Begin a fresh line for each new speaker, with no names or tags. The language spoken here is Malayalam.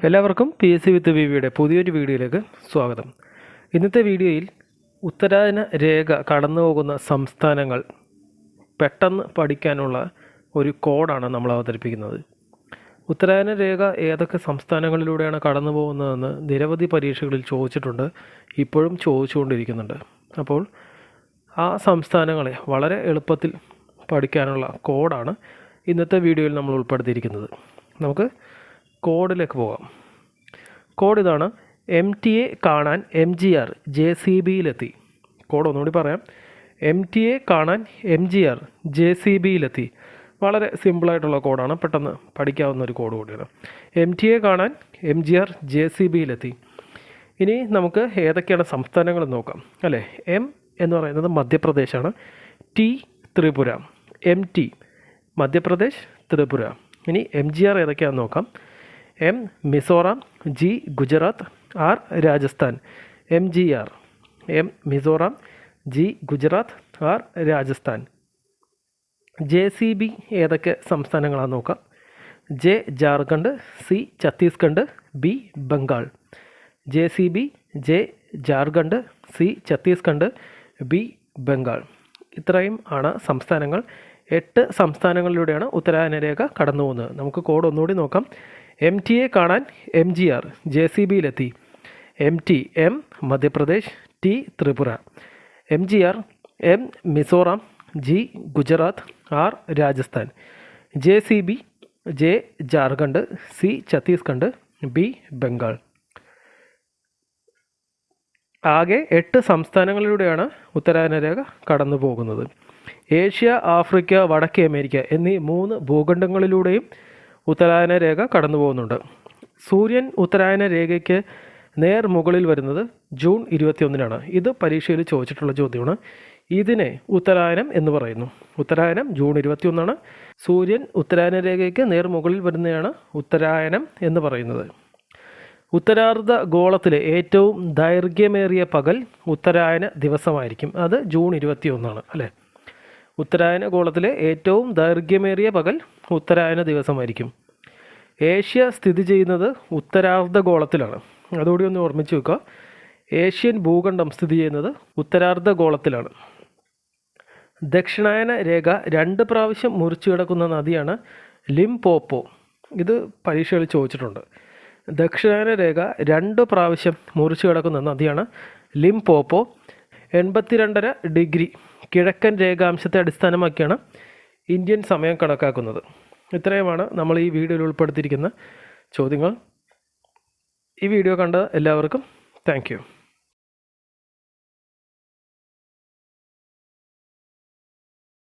എല്ലാവർക്കും PSC വിത്ത് വിവിയുടെ പുതിയൊരു വീഡിയോയിലേക്ക് സ്വാഗതം. ഇന്നത്തെ വീഡിയോയിൽ ഉത്തരായന രേഖ കടന്നു പോകുന്ന സംസ്ഥാനങ്ങൾ പെട്ടെന്ന് പഠിക്കാനുള്ള ഒരു കോഡാണ് നമ്മൾ അവതരിപ്പിക്കുന്നത്. ഉത്തരായന രേഖ ഏതൊക്കെ സംസ്ഥാനങ്ങളിലൂടെയാണ് കടന്നു പോകുന്നതെന്ന് നിരവധി പരീക്ഷകളിൽ ചോദിച്ചിട്ടുണ്ട്, ഇപ്പോഴും ചോദിച്ചുകൊണ്ടിരിക്കുന്നുണ്ട്. അപ്പോൾ ആ സംസ്ഥാനങ്ങളെ വളരെ എളുപ്പത്തിൽ പഠിക്കാനുള്ള കോഡാണ് ഇന്നത്തെ വീഡിയോയിൽ നമ്മൾ ഉൾപ്പെടുത്തിയിരിക്കുന്നത്. നമുക്ക് കോഡിലേക്ക് പോകാം. കോഡ് ഇതാണ്: MTA കാണാൻ MGR JCBയിലെത്തി. കോഡ് ഒന്നുകൂടി പറയാം: MTA കാണാൻ MGR JCBയിലെത്തി. വളരെ സിമ്പിളായിട്ടുള്ള കോഡാണ്, പെട്ടെന്ന് പഠിക്കാവുന്ന ഒരു കോഡ് കൂടിയാണ്. MTA കാണാൻ MGR JCBയിലെത്തി. ഇനി നമുക്ക് ഏതൊക്കെയാണ് സംസ്ഥാനങ്ങൾ നോക്കാം അല്ലേ. M എന്ന് പറയുന്നത് മധ്യപ്രദേശാണ്. T ത്രിപുര. MT മധ്യപ്രദേശ് ത്രിപുര. ഇനി MGR ഏതൊക്കെയാണെന്ന് നോക്കാം. M Mizoram, G Gujarat, R Rajasthan. MGR M Mizoram, G Gujarat, R Rajasthan. JCB ഏതൊക്കെ സംസ്ഥാനങ്ങളാണെന്ന് നോക്കാം. J Jharkhand, C Chhattisgarh, B Bengal. JCB J Jharkhand, C Chhattisgarh, B Bengal. ഇത്രയും ആണ് സംസ്ഥാനങ്ങൾ. 8 സംസ്ഥാനങ്ങളിലൂടെയാണ് ഉത്തരായന രേഖ കടന്നു പോകുന്നത്. നമുക്ക് കോഡ് ഒന്നുകൂടി നോക്കാം. MTA കാണാൻ MGR JCBയിലെത്തി. MT M Madhya Pradesh, T Tripura. MGR M Mizoram, G Gujarat, R Rajasthan. JCB J Jharkhand, C Chhattisgarh, B Bengal. ആകെ 8 സംസ്ഥാനങ്ങളിലൂടെയാണ് ഉത്തരായന രേഖ കടന്നു പോകുന്നത്. ഏഷ്യ, ആഫ്രിക്ക, വടക്കേ അമേരിക്ക എന്നീ 3 ഭൂഖണ്ഡങ്ങളിലൂടെയും ഉത്തരായന രേഖ കടന്നു പോകുന്നുണ്ട്. സൂര്യൻ ഉത്തരായന രേഖയ്ക്ക് നേർ മുകളിൽ വരുന്നത് ജൂൺ 21-നാണ്. ഇത് പരീക്ഷയിൽ ചോദിച്ചിട്ടുള്ള ചോദ്യമാണ്. ഇതിനെ ഉത്തരായനം എന്ന് പറയുന്നു. ഉത്തരായനം ജൂൺ 21-നാണ്. സൂര്യൻ ഉത്തരായന രേഖയ്ക്ക് നേർ മുകളിൽ വരുന്നതാണ് ഉത്തരായനം എന്ന് പറയുന്നത്. ഉത്തരാർദ്ധ ഗോളത്തിലെ ഏറ്റവും ദൈർഘ്യമേറിയ പകൽ ഉത്തരായന ദിവസമായിരിക്കും. അത് ജൂൺ 21-നാണ് അല്ലേ. ഉത്തരായന ഗോളത്തിലെ ഏറ്റവും ദൈർഘ്യമേറിയ പകൽ ഉത്തരായന ദിവസമായിരിക്കും. ഏഷ്യ സ്ഥിതി ചെയ്യുന്നത് ഉത്തരാർദ്ധ ഗോളത്തിലാണ്. അതുകൂടി ഒന്ന് ഓർമ്മിച്ച് വെക്കുക. ഏഷ്യൻ ഭൂഖണ്ഡം സ്ഥിതി ചെയ്യുന്നത് ഉത്തരാർദ്ധ ഗോളത്തിലാണ്. ദക്ഷിണായന രേഖ 2 പ്രാവശ്യം മുറിച്ചു കിടക്കുന്ന നദിയാണ് ലിംപോപ്പോ. ഇത് പരീക്ഷയിൽ ചോദിച്ചിട്ടുണ്ട്. ദക്ഷിണായന രേഖ 2 പ്രാവശ്യം മുറിച്ചു കിടക്കുന്ന നദിയാണ് ലിംപോപ്പോ. 82.5 ഡിഗ്രി കിഴക്കൻ രേഖാംശത്തെ അടിസ്ഥാനമാക്കിയാണ് ഇന്ത്യൻ സമയം കണക്കാക്കുന്നത്. ഇത്രയുമാണ് നമ്മൾ ഈ വീഡിയോയിൽ ഉൾപ്പെടുത്തിയിരിക്കുന്ന ചോദ്യങ്ങൾ. ഈ വീഡിയോ കണ്ട എല്ലാവർക്കും താങ്ക് യു.